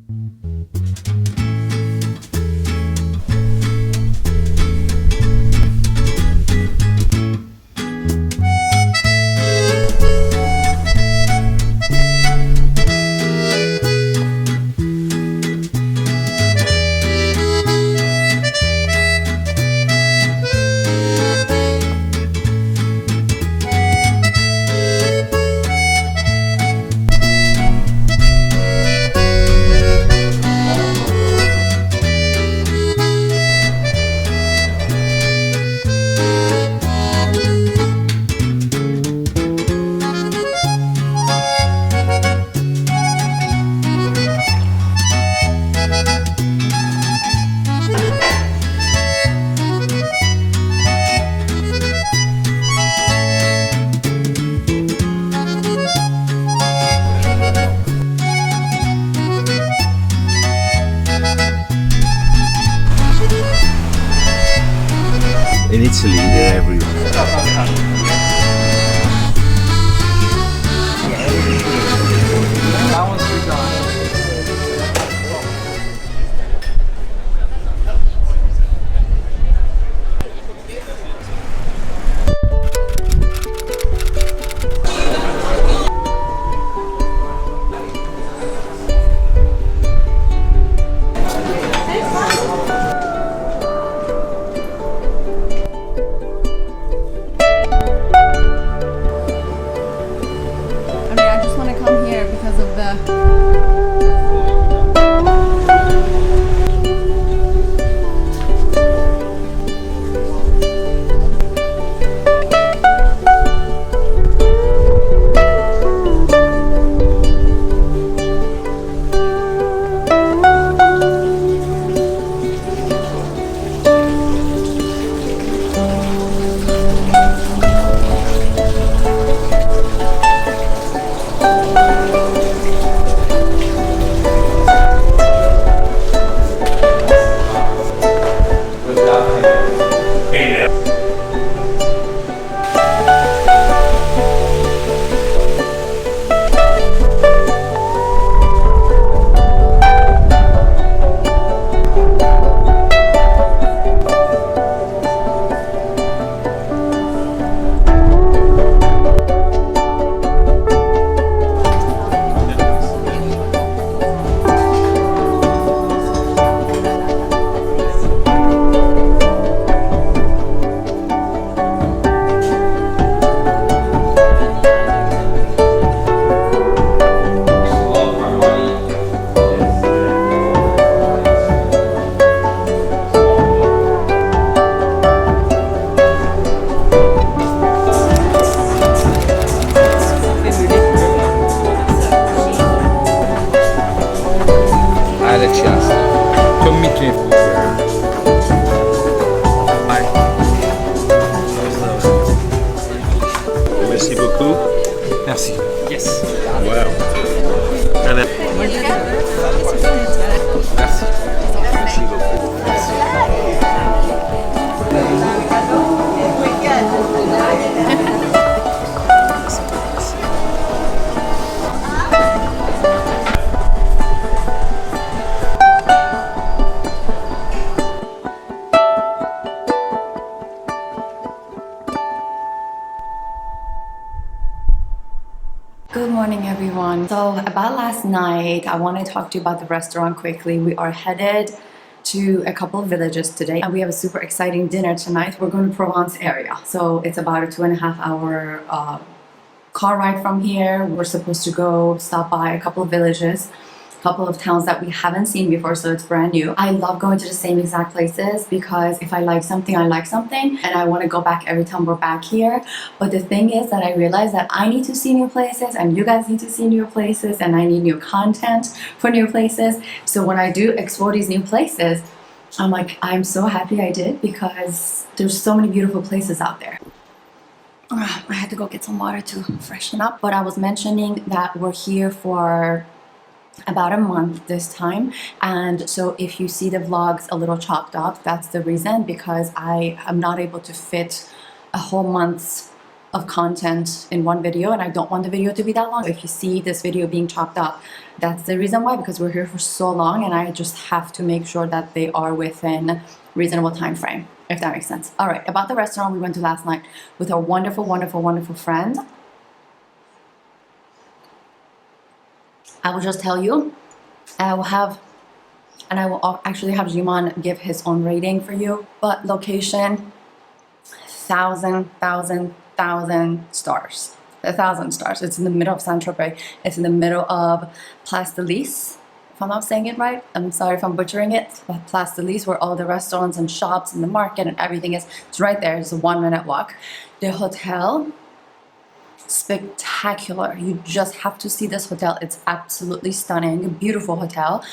In Italy, they're everywhere. Merci beaucoup. Merci. Yes. Wow. Merci. Merci beaucoup. Good morning, everyone. So about last night, I want to talk to you about the restaurant quickly. We are headed to a couple of villages today, and we have a super exciting dinner tonight. We're going to Provence area, so it's about a 2.5 hour car ride from here. We're supposed to go stop by a couple of villages, a couple of towns that we haven't seen before, so it's brand new. I love going to the same exact places because if I like something, I like something, and I want to go back every time we're back here. But the thing is that I realize that I need to see new places, and you guys need to see new places, and I need new content for new places. So when I do explore these new places, I'm like, I'm so happy I did, because there's so many beautiful places out there. I had to go get some water to freshen up, but I was mentioning that we're here for about a month this time, and so if you see the vlogs a little chopped up, that's the reason, because I am not able to fit a whole month's of content in one video, and I don't want the video to be that long. If you see this video being chopped up, that's the reason why, because we're here for so long and I just have to make sure that they are within reasonable time frame, if that makes sense. All right, about the restaurant we went to last night with our wonderful, wonderful, wonderful friend. I will just tell you, I will actually have Jimon give his own rating for you, but location, 1,000 stars. 1,000 stars. It's in the middle of St Tropez. It's in the middle of Place de Lys, if I'm not saying it right. I'm sorry if I'm butchering it. But Place de Lys, where all the restaurants and shops and the market and everything is. It's right there. It's a 1-minute walk. The hotel, spectacular. You just have to see this hotel. It's absolutely stunning. A beautiful hotel,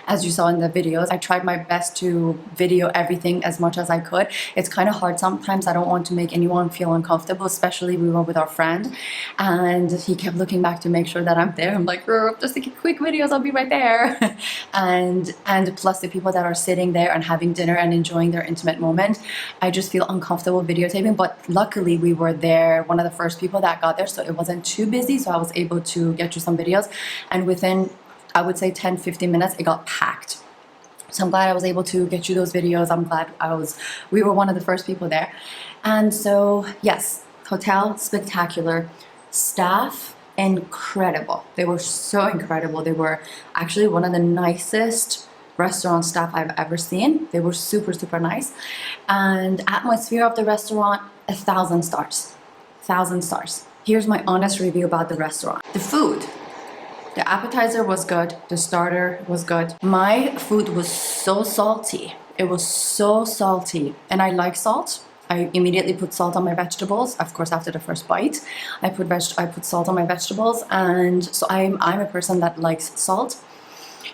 as you saw in the videos. I tried my best to video everything as much as I could. It's kind of hard sometimes. I don't want to make anyone feel uncomfortable, especially we were with our friend and he kept looking back to make sure that I'm there. I'm like, just taking quick videos, I'll be right there. and plus the people that are sitting there and having dinner and enjoying their intimate moment, I just feel uncomfortable videotaping. But luckily we were there, one of the first people that got there, so it wasn't too busy, so I was able to get you some videos, and within, I would say, 10-15 minutes it got packed. So I'm glad I was able to get you those videos. I'm glad we were one of the first people there. And so yes, hotel spectacular, staff incredible. They were so incredible. They were actually one of the nicest restaurant staff I've ever seen. They were super, super nice. And atmosphere of the restaurant, 1,000 stars. 1,000 stars. Here's my honest review about the restaurant. The food. The appetizer was good. The starter was good. My food was so salty. It was so salty. And I like salt. I immediately put salt on my vegetables. Of course, after the first bite, I put salt on my vegetables. And so I'm a person that likes salt.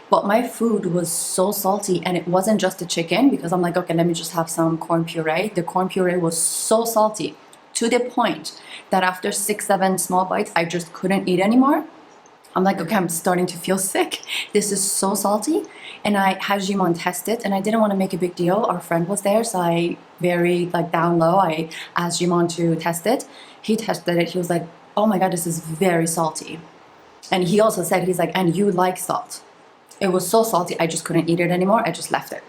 But my food was so salty, and it wasn't just the chicken, because I'm like, okay, let me just have some corn puree. The corn puree was so salty, to the point that after 6-7 small bites, I just couldn't eat anymore. I'm like, okay, I'm starting to feel sick. This is so salty. And I had Jimon test it, and I didn't want to make a big deal. Our friend was there, so I very down low, I asked Jimon to test it. He tested it. He was like, oh my God, this is very salty. And he also said, he's like, and you like salt. It was so salty, I just couldn't eat it anymore. I just left it.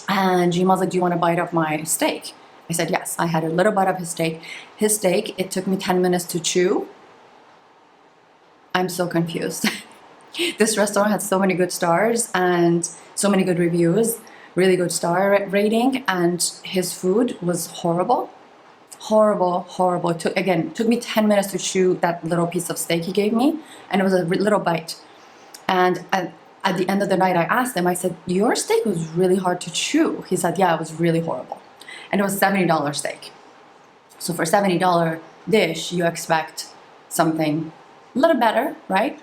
And Jimon was like, do you want a bite of my steak? I said, yes. I had a little bite of his steak. His steak, it took me 10 minutes to chew. I'm so confused. This restaurant had so many good stars and so many good reviews, really good star rating, and his food was horrible. Horrible, horrible. It took me 10 minutes to chew that little piece of steak he gave me, and it was a little bite. And at the end of the night, I asked him, I said, your steak was really hard to chew. He said, yeah, it was really horrible. And it was $70 steak. So for a $70 dish, you expect something a little better, right?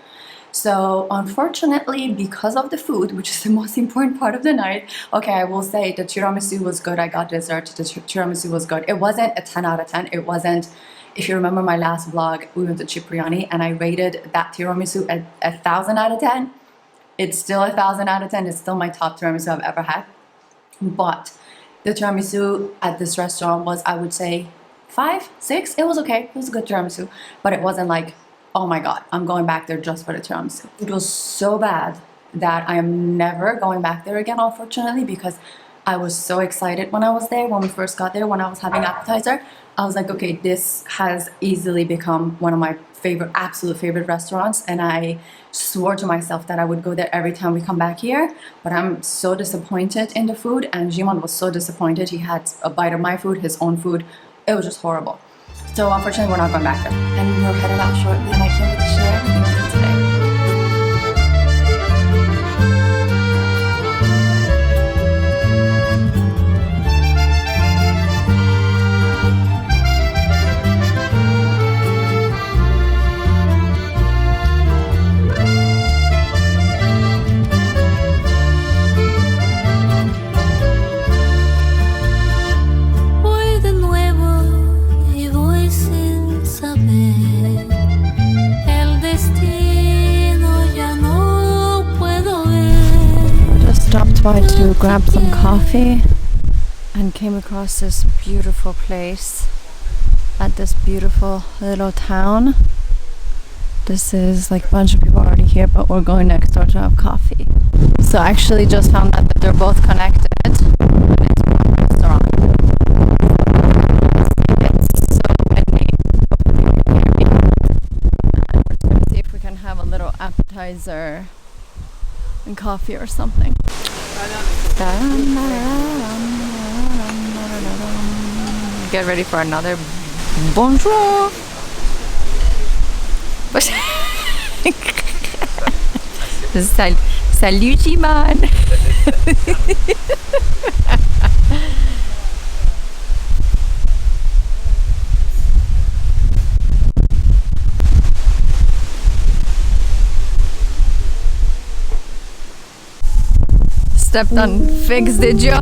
So unfortunately, because of the food, which is the most important part of the night, okay, I will say the tiramisu was good. I got dessert. The tiramisu was good. It wasn't a 10 out of 10. It wasn't, if you remember my last vlog, we went to Cipriani and I rated that tiramisu at 1,000 out of 10. It's still 1,000 out of 10. It's still my top tiramisu I've ever had. But the tiramisu at this restaurant was, I would say, 5, 6. It was okay. It was a good tiramisu. But it wasn't like, oh my God, I'm going back there just for the tiramisu. It was so bad that I am never going back there again, unfortunately, because I was so excited when I was there, when we first got there, when I was having appetizer. I was like, okay, this has easily become one of my absolute favorite restaurants, and I swore to myself that I would go there every time we come back here. But I'm so disappointed in the food, and Jimon was so disappointed. He had a bite of my food, his own food. It was just horrible. So unfortunately, we're not going back there. And we're headed out shortly, and I can't wait to share everything with you today. Tried to grab some coffee and came across this beautiful place. at this beautiful little town. This is like a bunch of people already here, but we're going next door to have coffee. So I actually just found out that they're both connected and it's one restaurant. It's so windy. Hopefully you can hear me. Let's gonna see if we can have a little appetizer and coffee or something. Get ready for another bonjour. Salut Jiman. Stepped on figs, did you?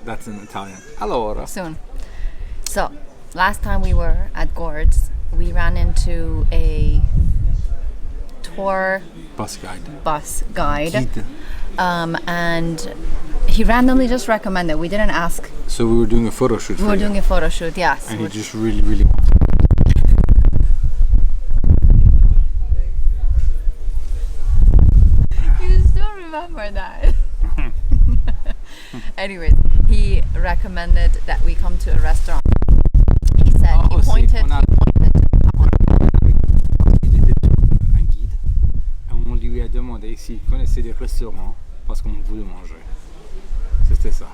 That's in Italian. Allora. Soon. So, last time we were at Gordes, we ran into a tour Bus guide. Guide. And he randomly just recommended. We didn't ask. So we were doing a photo shoot. We were doing a photo shoot, yes. And he just really, really wanted. You still remember that? Anyways, he recommended that we come to a restaurant. He said he pointed to Il était un guide et on lui a demandé s'il connaissait des restaurants parce qu'on voulait manger. C'était ça.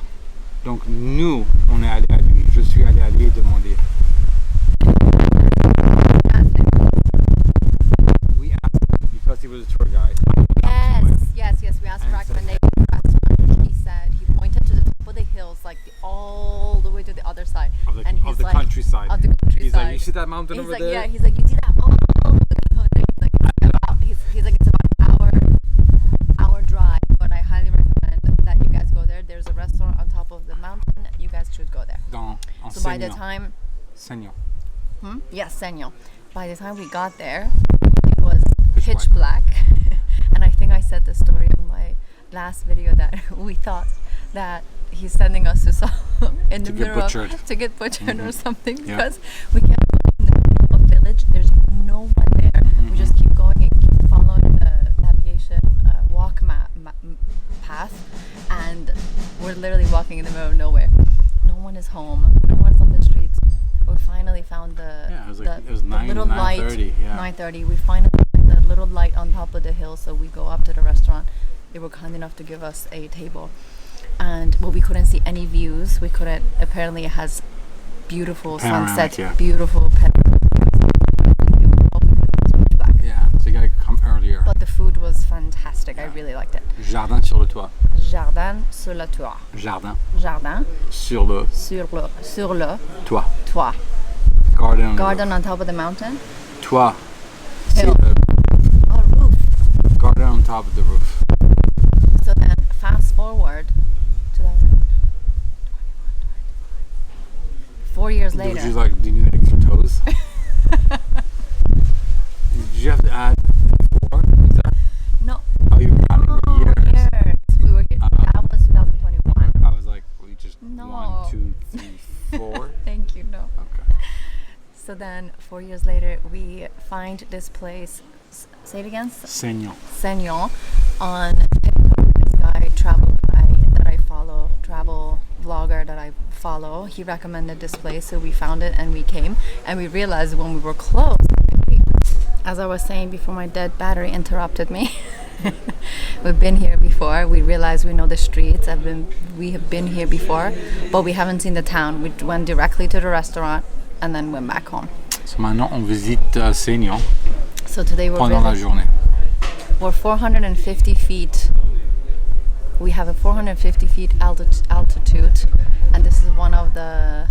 Donc nous, on est allé à lui. Je suis allé à lui demander. We asked him because he was a tour guide. Yes. We asked for recommendation for a restaurant. He said he pointed to the top of the hills, like all the way to the other side. Of the countryside. Of the countryside. He's like, you see that mountain over there? Yeah, he's like, you see that? Oh, he's like, it's about an hour drive, but I highly recommend that you guys go there. There's a restaurant on top of the mountain. You guys should go there. So by the time... Saignon. Yes, Saignon. By the time we got there, it was pitch black. And I think I said the story in my last video that we thought that he's sending us to some in the middle to get butchered or something because we can't go in the middle of a village. There's no one there. We just keep going and keep following the navigation walk path, and we're literally walking in the middle of nowhere. No one is home. No one's on the streets. We finally found it was 9, little 9:30. 9:30. We finally find the little light on top of the hill, so we go up to the restaurant. They were kind enough to give us a table, and we couldn't see any views. We couldn't. Apparently, it has beautiful sunset, beautiful panoramic. Yeah, so you gotta come earlier. But the food was fantastic. I really liked it. Jardin sur le toit. Jardin sur le toit. Jardin. Sur le toit. Toit. Garden on top of the mountain. Toit. Hill. Roof. Garden on top of the roof. So then, fast forward, 2021. 4 years later. Would you like? Do you need extra toes? Did you have to add 4? Is that? No. Oh, you were counting years. We were here. That was 2021. I was like, we just No. 1, 2, 3, 4. Thank you. No. Okay. So then, 4 years later, we find this place. Say it again. Saignon. On TikTok. This guy, travel guy that I follow, travel vlogger that I follow. He recommended this place, so we found it and we came. And we realized when we were close, wait, as I was saying before, my dead battery interrupted me. We've been here before. We realized we know the streets. We have been here before, but we haven't seen the town. We went directly to the restaurant and then went back home. So maintenant on visite Saignon So today pendant la journée. we're 450 feet. We have a 450 feet altitude, and this is one of the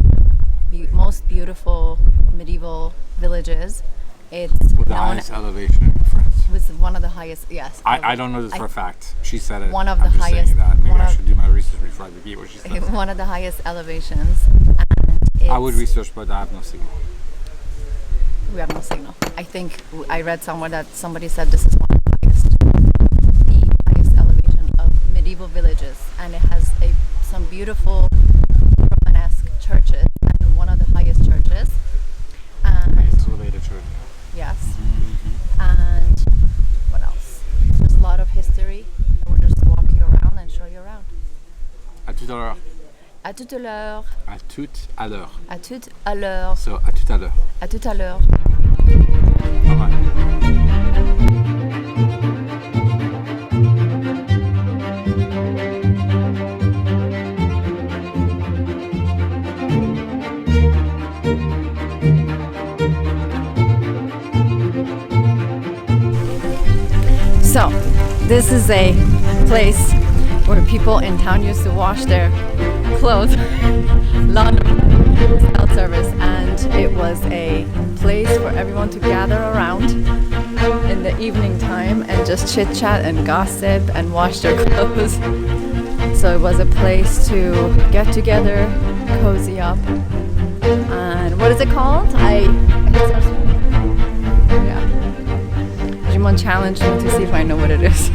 most beautiful medieval villages. It's With the highest elevation in France. was one of the highest. Yes, I don't know this for a fact. She said it. One of I'm the just highest- saying that. Maybe one I of- should do my research before I repeat what she said. one of the highest elevations. And I would research, but I have no signal. we have no signal. I think I read somewhere that somebody said this is one of the highest elevation of medieval villages, and it has some beautiful Romanesque churches, and one of the highest churches. And It's related to it. yes, and what else? There's a lot of history, and we'll just walk you around and show you around. À tout à l'heure. À tout à l'heure. À tout à l'heure. À tout à l'heure. So, à tout à l'heure. À tout à l'heure. Pas mal. So, this is a place where people in town used to wash their clothes, laundry, self-service, and it was a place for everyone to gather around in the evening time and just chit-chat and gossip and wash their clothes. So it was a place to get together, cozy up, and what is it called? Yeah. Jimon challenged me to see if I know what it is.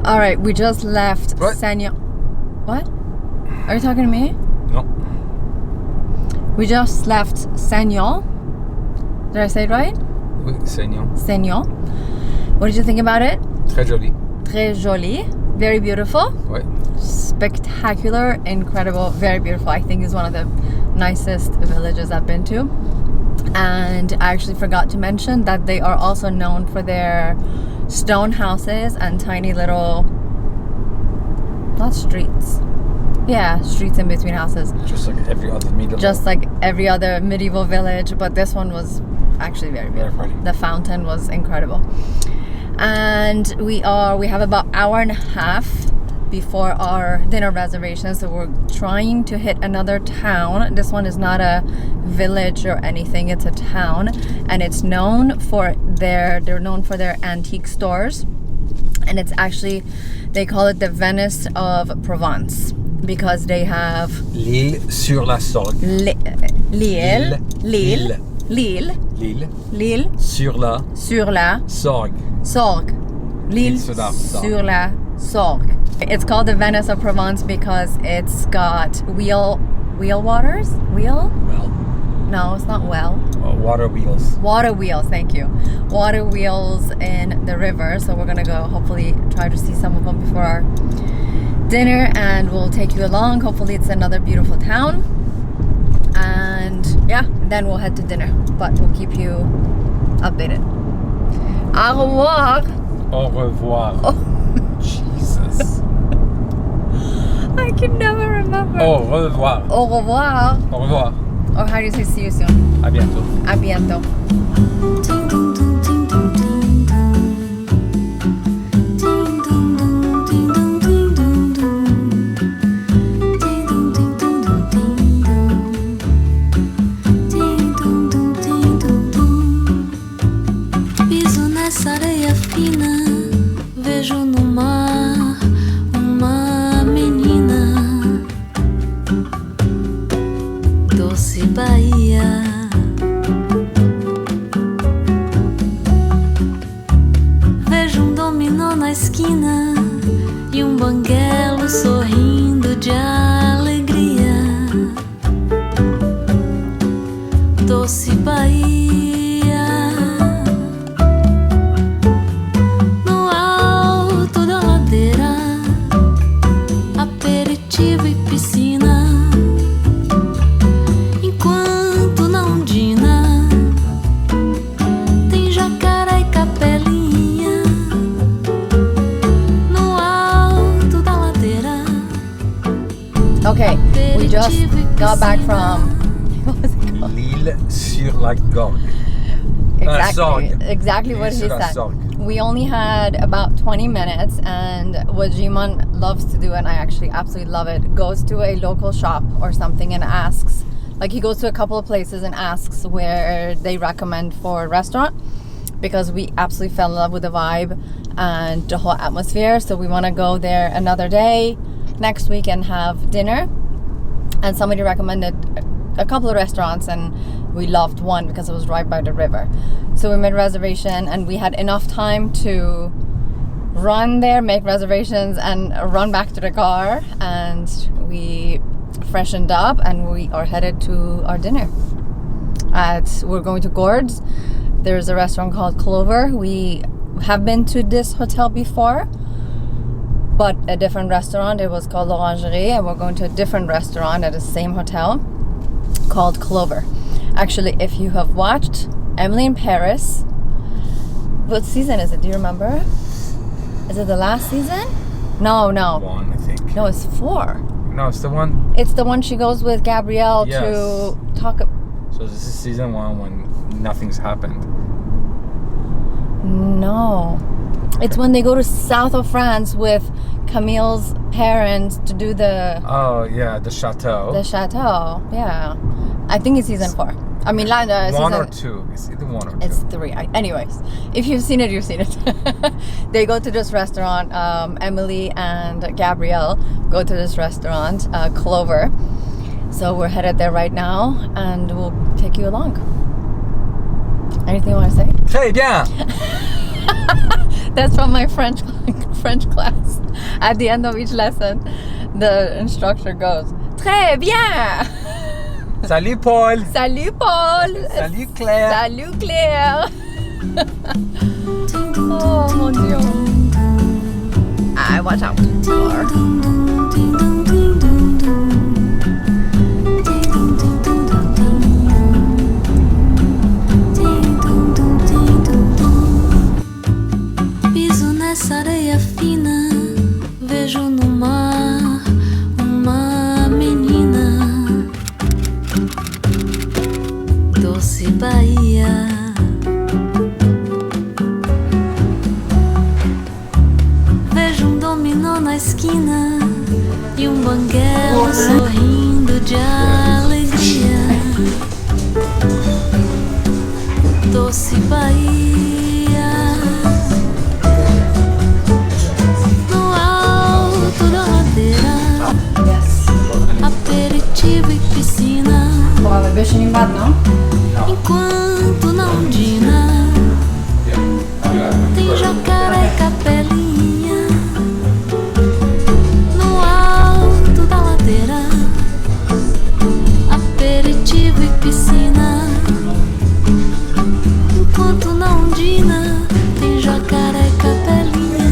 All right, we just left What? Saignon. What? Are you talking to me? No. We just left Saignon. Did I say it right? Oui, Saignon. Saignon. What did you think about it? Très joli. Très joli. Very beautiful. Ouais. spectacular, incredible, very beautiful. I think it's one of the nicest villages I've been to. And I actually forgot to mention that they are also known for their stone houses and tiny little, not streets, yeah, streets in between houses, just like every other medieval village. But this one was actually very beautiful. Very pretty. The fountain was incredible. And we have about an hour and a half before our dinner reservation, so we're trying to hit another town. This one is not a village or anything, it's a town, and it's known for they're known for their antique stores, and it's actually, they call it the Venice of Provence because they have l'île sur la Sorgue. L'île sur la Sorgue. L'île sur la Sorgue. It's called the Venice of Provence because it's got wheel waters? Wheel? Well. No, it's not well. Water wheels. Water wheels, thank you. Water wheels in the river. So we're gonna go hopefully try to see some of them before our dinner, and we'll take you along. Hopefully it's another beautiful town. And yeah, then we'll head to dinner. But we'll keep you updated. Au revoir. Au revoir. Oh. Jesus. I can never remember. Au revoir. Au revoir. Au revoir. Or how do you say see you soon? À bientôt. À bientôt. Piso nessa areia fina, vejo no mar uma menina, doce Bahia. Vejo dominó na esquina e banguelo sorrindo de alegria, doce Bahia. E piscina, enquanto na ondina tem jacaré e capelinha no alto da ladeira. Okay, we just got back from L'île sur la Gordes. Exactly what he said. We only had about 20 minutes, and what Jiman loves to do, and I actually absolutely love it, goes to a local shop or something and asks, like he goes to a couple of places and asks where they recommend for a restaurant, because we absolutely fell in love with the vibe and the whole atmosphere. So we want to go there another day next week and have dinner. And somebody recommended a couple of restaurants, and we loved one because it was right by the river. So we made a reservation, and we had enough time to run there, make reservations, and run back to the car. And we freshened up, and we are headed to our dinner. We're going to Gordes. There's a restaurant called Clover. We have been to this hotel before, but a different restaurant. It was called L'Orangerie, and we're going to a different restaurant at the same hotel called Clover. Actually, if you have watched Emily in Paris, what season is it? Do you remember? Is it the last season? No. One, I think. No, it's 4. No, it's the one. It's the one she goes with Gabrielle to talk. So this is season 1 when nothing's happened. No. It's when they go to south of France with Camille's parents to do the... Oh, yeah, the chateau. The chateau, yeah. I think it's season 4. I mean, one or two. It's either 1 or 2. It's 3. Anyways, if you've seen it, you've seen it. They go to this restaurant. Emily and Gabrielle go to this restaurant, Clover. So we're headed there right now, and we'll take you along. Anything you want to say? Très bien. That's from my French class. At the end of each lesson, the instructor goes, Très bien. Salut Paul. Salut Paul. Salut Claire. Salut Claire. Oh mon Dieu. I watch out. Piso nessa areia fina, vejo no mar uma menina. Doce Bahia. Vejo dominó na esquina e banguelo sorrindo de alegria. Doce Bahia. No alto da ladeira, aperitivo e piscina. Enquanto na ondina tem jacaré e capelinha. No alto da ladeira, aperitivo e piscina. Enquanto na ondina tem jacaré e capelinha.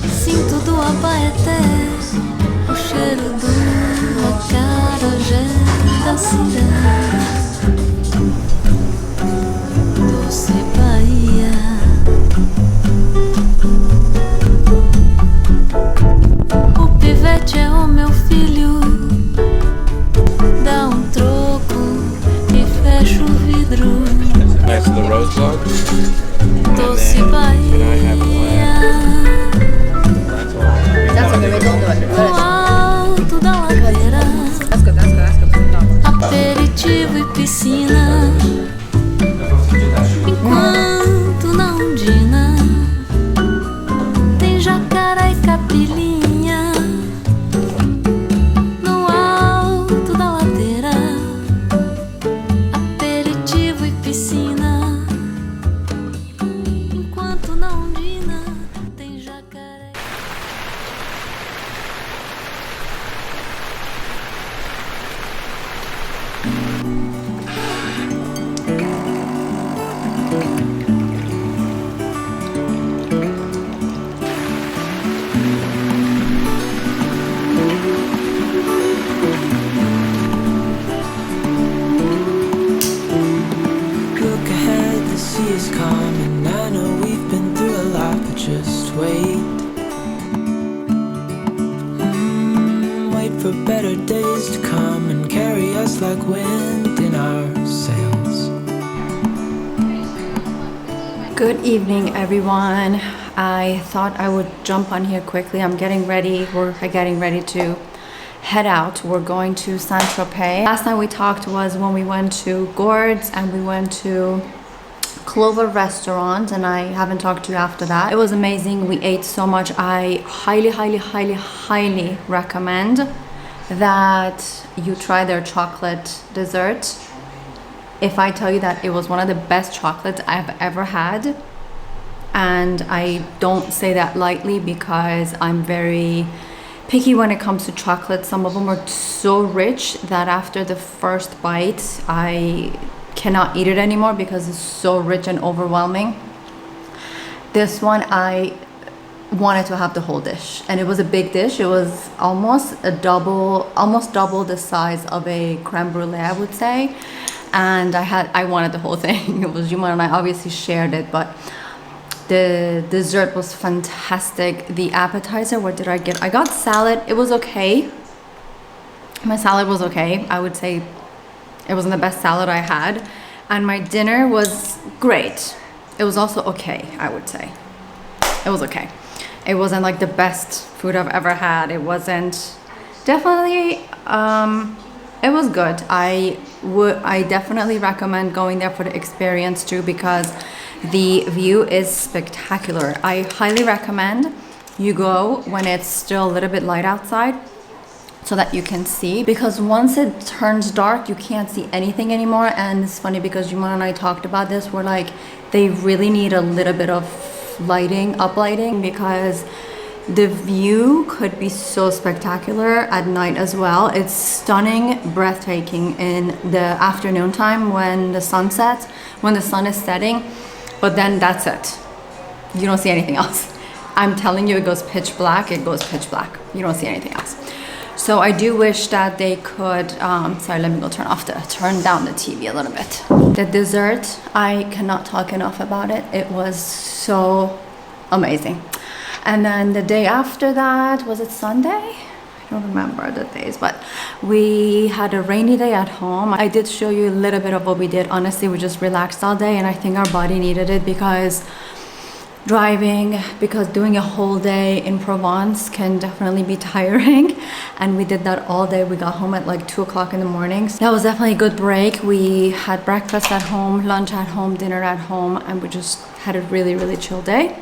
Sinto do abaeté o cheiro do acarajé da cidade. Doce Bahia. O pivete é o meu filho. Dá troco e fecha o vidro. That's the rose log. Doce Bahia. That's okay, we don't do it. No alto da ladeira, That's good, that's good, that's good. aperitivo e piscina. Enquanto na ondina tem jacaré e capilinha. No alto da ladeira, aperitivo e piscina. Enquanto na ondina tem jacaré. Look ahead, the sea is calm, and I know we've been through a lot, but just wait. Wait for better days to come and carry us like wind in our sails. Good evening, everyone. I thought I would jump on here quickly. I'm getting ready. We're getting ready to head out. We're going to St Tropez. Last time we talked was when we went to Gordes and we went to Clover restaurant, and I haven't talked to you after that. It was amazing. We ate so much. I highly recommend that you try their chocolate dessert. If I tell you that it was one of the best chocolates I've ever had, and I don't say that lightly because I'm very picky when it comes to chocolate. Some of them are so rich that after the first bite I cannot eat it anymore because it's so rich and overwhelming. This one I wanted to have the whole dish, and it was a big dish. It was almost double the size of a creme brulee, I would say, and I wanted the whole thing. It was Juma and I obviously shared it, but the dessert was fantastic. The appetizer, what did I get? I got salad. It was okay. My salad was okay. I would say it wasn't the best salad I had. And my dinner was great. It was also okay, I would say. It was okay. It wasn't like the best food I've ever had. It wasn't definitely it was good. I definitely recommend going there for the experience too, because the view is spectacular. I highly recommend you go when it's still a little bit light outside so that you can see, because once it turns dark you can't see anything anymore. And it's funny because Jumon and I talked about this. We're like, they really need a little bit of uplighting, because the view could be so spectacular at night as well. It's stunning, breathtaking in the afternoon time when the sun sets, when the sun is setting. but then that's it. You don't see anything else. I'm telling you, it goes pitch black, it goes pitch black. You don't see anything else. So I do wish that they could, sorry, let me go turn down the TV a little bit. The dessert, I cannot talk enough about it. It was so amazing. And then the day after that, was it Sunday? I don't remember the days, but we had a rainy day at home. I did show you a little bit of what we did. Honestly, we just relaxed all day, and I think our body needed it because doing a whole day in Provence can definitely be tiring, and we did that all day. We got home at like 2 o'clock in the morning. So that was definitely a good break. We had breakfast at home, lunch at home, dinner at home, and we just had a really, really chill day.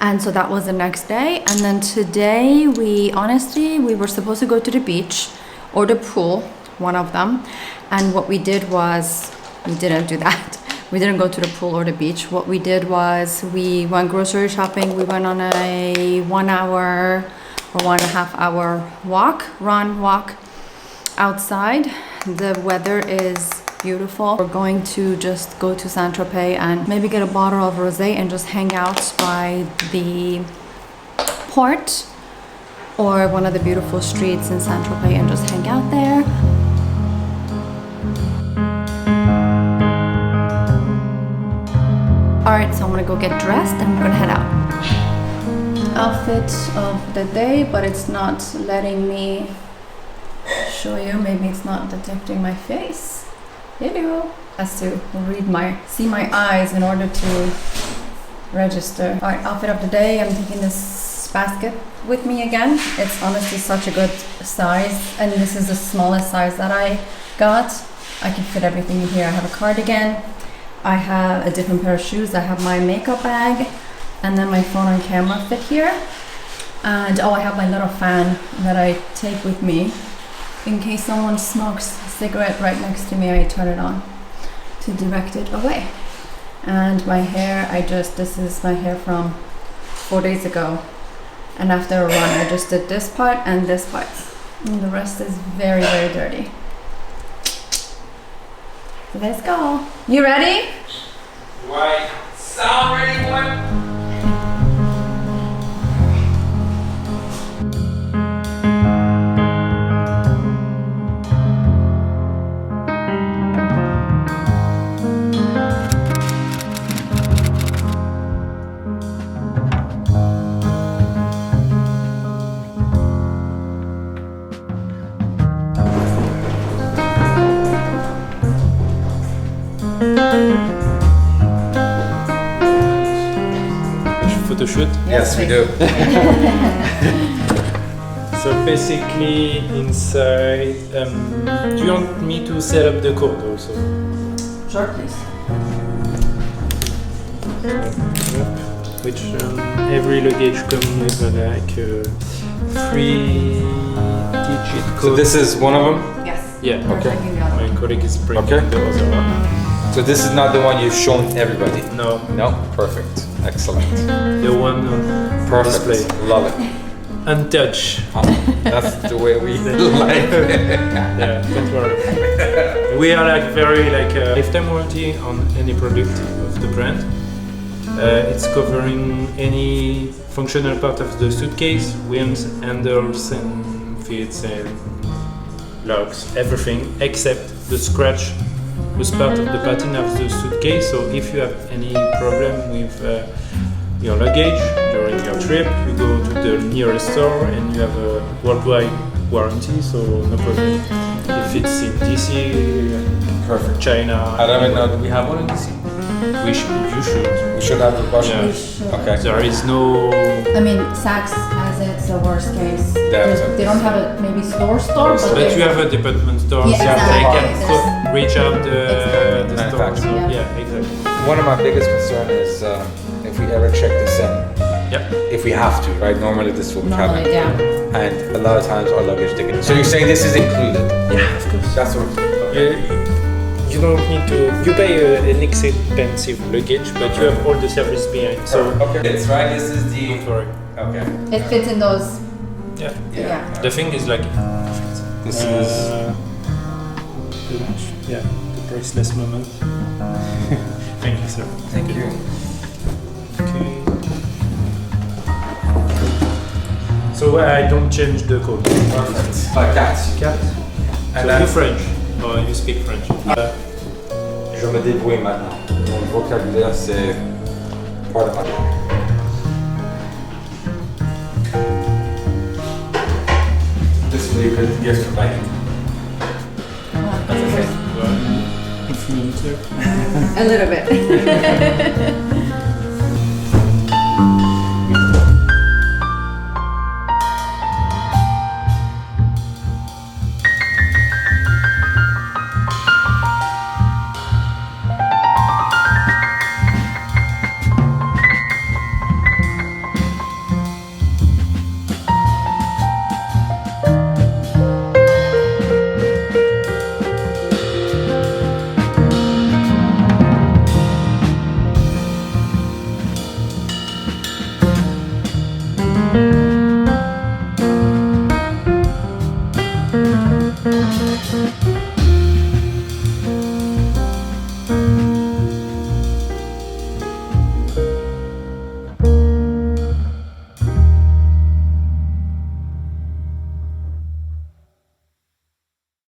And so that was the next day. And then today we were supposed to go to the beach or the pool, one of them. And what we did was, we didn't do that. We didn't go to the pool or the beach. What we did was we went grocery shopping. We went on a 1 hour or 1.5 hour walk outside. The weather is beautiful. We're going to just go to St Tropez and maybe get a bottle of rosé and just hang out by the port or one of the beautiful streets in St Tropez and just hang out there. Alright, so I'm gonna go get dressed and we're gonna head out. Outfit of the day, but it's not letting me show you. Maybe it's not detecting my face. Hello. Has to see my eyes in order to register. Alright, outfit of the day. I'm taking this basket with me again. It's honestly such a good size, and this is the smallest size that I got. I can fit everything in here. I have a cardigan. I have a different pair of shoes. I have my makeup bag, and then my phone and camera fit here. And I have my little fan that I take with me in case someone smokes a cigarette right next to me. I turn it on to direct it away. And my hair, this is my hair from 4 days ago. And after a run, I just did this part and this part. And the rest is very, very dirty. So let's go. You ready? Right. Sound ready, boy? Photo shoot? Yes, we do. So basically inside, do you want me to set up the code also? Sure, please. Which every luggage comes with like a 3-digit code. So this is one of them? Yes. Yeah. We're Okay. taking the other one. My colleague is bringing Okay. the other one. So this is not the one you've shown everybody? No, No? Perfect. Excellent. the one on Perfect. display. Love it. Untouched. That's the way we like it. Yeah, don't worry. We are like very lifetime warranty on any product of the brand. It's covering any functional part of the suitcase, wheels, handles, and feet and locks, everything except the scratch was part of the pattern of the suitcase. So if you have any problem with your luggage during your trip, you go to the nearest store and you have a worldwide warranty, so no problem. If it's in DC, Perfect. China, I don't even know, do we have one in DC? you should. We should have the Russian. Yeah. Okay. There is no. I mean, Saks has it, so worst case. That's it. They don't have a maybe store, But they you have a department store, Yeah, so exactly. they can There's- reach out the store. Manufacturer. So, Yeah. yeah, exactly. One of my biggest concerns is if we ever check this in, Yeah. if we have to, right? Normally this will be normally, covered. yeah. And a lot of times our luggage they get. So you're saying this is included? Yeah, of course. That's what. You don't need to. You pay an expensive luggage, but you have all the service behind. So okay. It's right. This is the. don't worry. Okay. It fits in those. Yeah. Yeah. The thing is like. This is. Yeah, the priceless moment. Thank you, sir. Thank you. Okay. So I don't change the code. Perfect. Carte. Carte. And So then- you French or you speak French? Je me débrouille maintenant. Mon vocabulaire, c'est pas le mal. This way you could guess your bike. Influencer. A little bit.